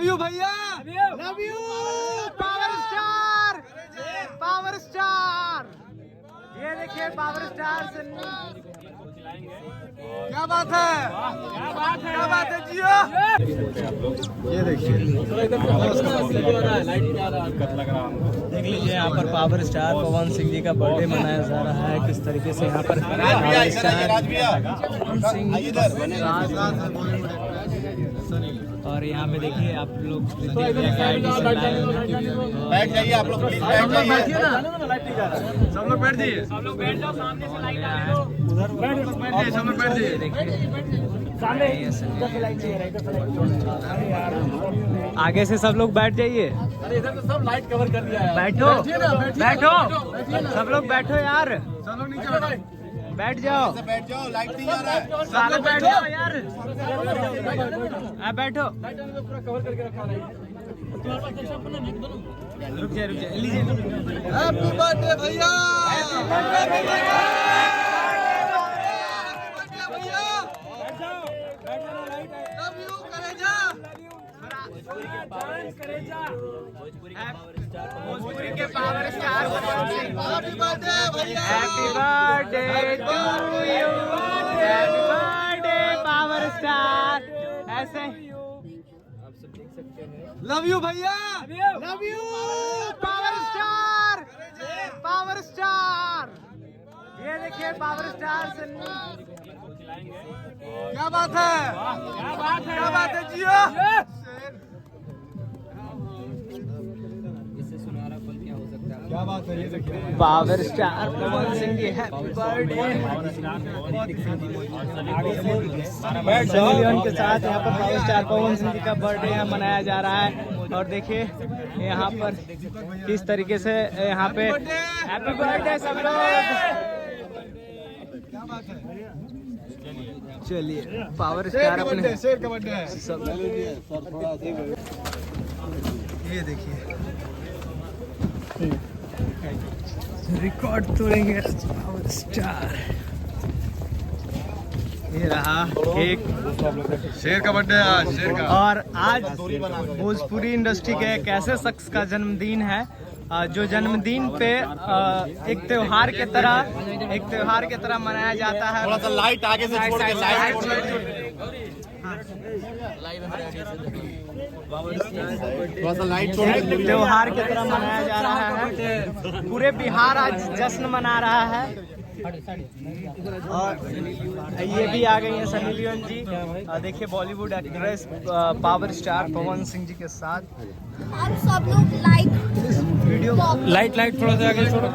Love you भैया, love you power star, power star. ये देखिए पावर स्टार सन्नी, क्या बात है, क्या बात है जियो। ये देखिए देख लीजिए यहाँ पर पावर स्टार पवन सिंह जी का बर्थडे मनाया जा रहा है। किस तरीके से यहाँ पर पावर स्टार पवन सिंह और यहाँ पे देखिए आप लोग बैठ जाइए, आप लोग प्लीज बैठ जाइए ना, सब लोग बैठ जाइए, सब लोग बैठ जाओ, सामने से लाइट आ रही है, उधर बैठ जाइए, सब लोग बैठ जाइए। देखिए आगे से सब लोग बैठ जाइए। अरे इधर तो सब लाइट कवर कर दिया है। बैठो बैठो सब लोग बैठो यार, सब लोग नीचे बैठ जाओ, बैठ जाओ, लाइट नहीं आ रहा है। साले बैठ जाओ यार, बैठो, पूरा कवर करके रखा है। रुक जाए लीजिए। हैप्पी बर्थडे भैया, हैप्पी बर्थडे भैया, लव यू करेजा, भोजपुरी के पावर स्टार हैप्पी बर्थडे भैया, happy birthday to you, happy birthday power star. ऐसे आप सब देख सकते हैं, लव यू भैया, love you power star, power star. ये देखिए पावर स्टार सन्नी, क्या बात है, क्या बात है जियो। क्या बात है, ये देखिए power star Pawan Singh ji happy birthday. Sunny Leone के साथ यहाँ पर पावर स्टार पवन सिंह जी का बर्थडे यहाँ मनाया जा रहा है। और देखिए यहाँ पर किस तरीके से यहाँ पे हैप्पी बर्थडे सब लोग। क्या बात है, चलिए पावर स्टार अपने शेर का बर्थडे है सब। ये देखिए रिकॉर्ड तोड़ेंगे पावर स्टार। ये रहा केक, शेर का बर्थडे आज, शेर का। और आज भोजपुरी इंडस्ट्री के एक ऐसे शख्स का जन्मदिन है जो जन्मदिन पे एक त्योहार के तरह मनाया जाता है। थोड़ा सा लाइट आगे से छोड़ के, लाइट थोड़ा सा लाइट छोड़ के, त्योहार की तरह मनाया जा रहा है। पूरे बिहार आज जश्न मना रहा है। और ये भी आ गई हैं सनी लियोन जी, देखिए Bollywood actress power star Pawan Singh ji के साथ। आप सब लोग लाइट वीडियो लाइट थोड़ा सा आगे छोड़ो।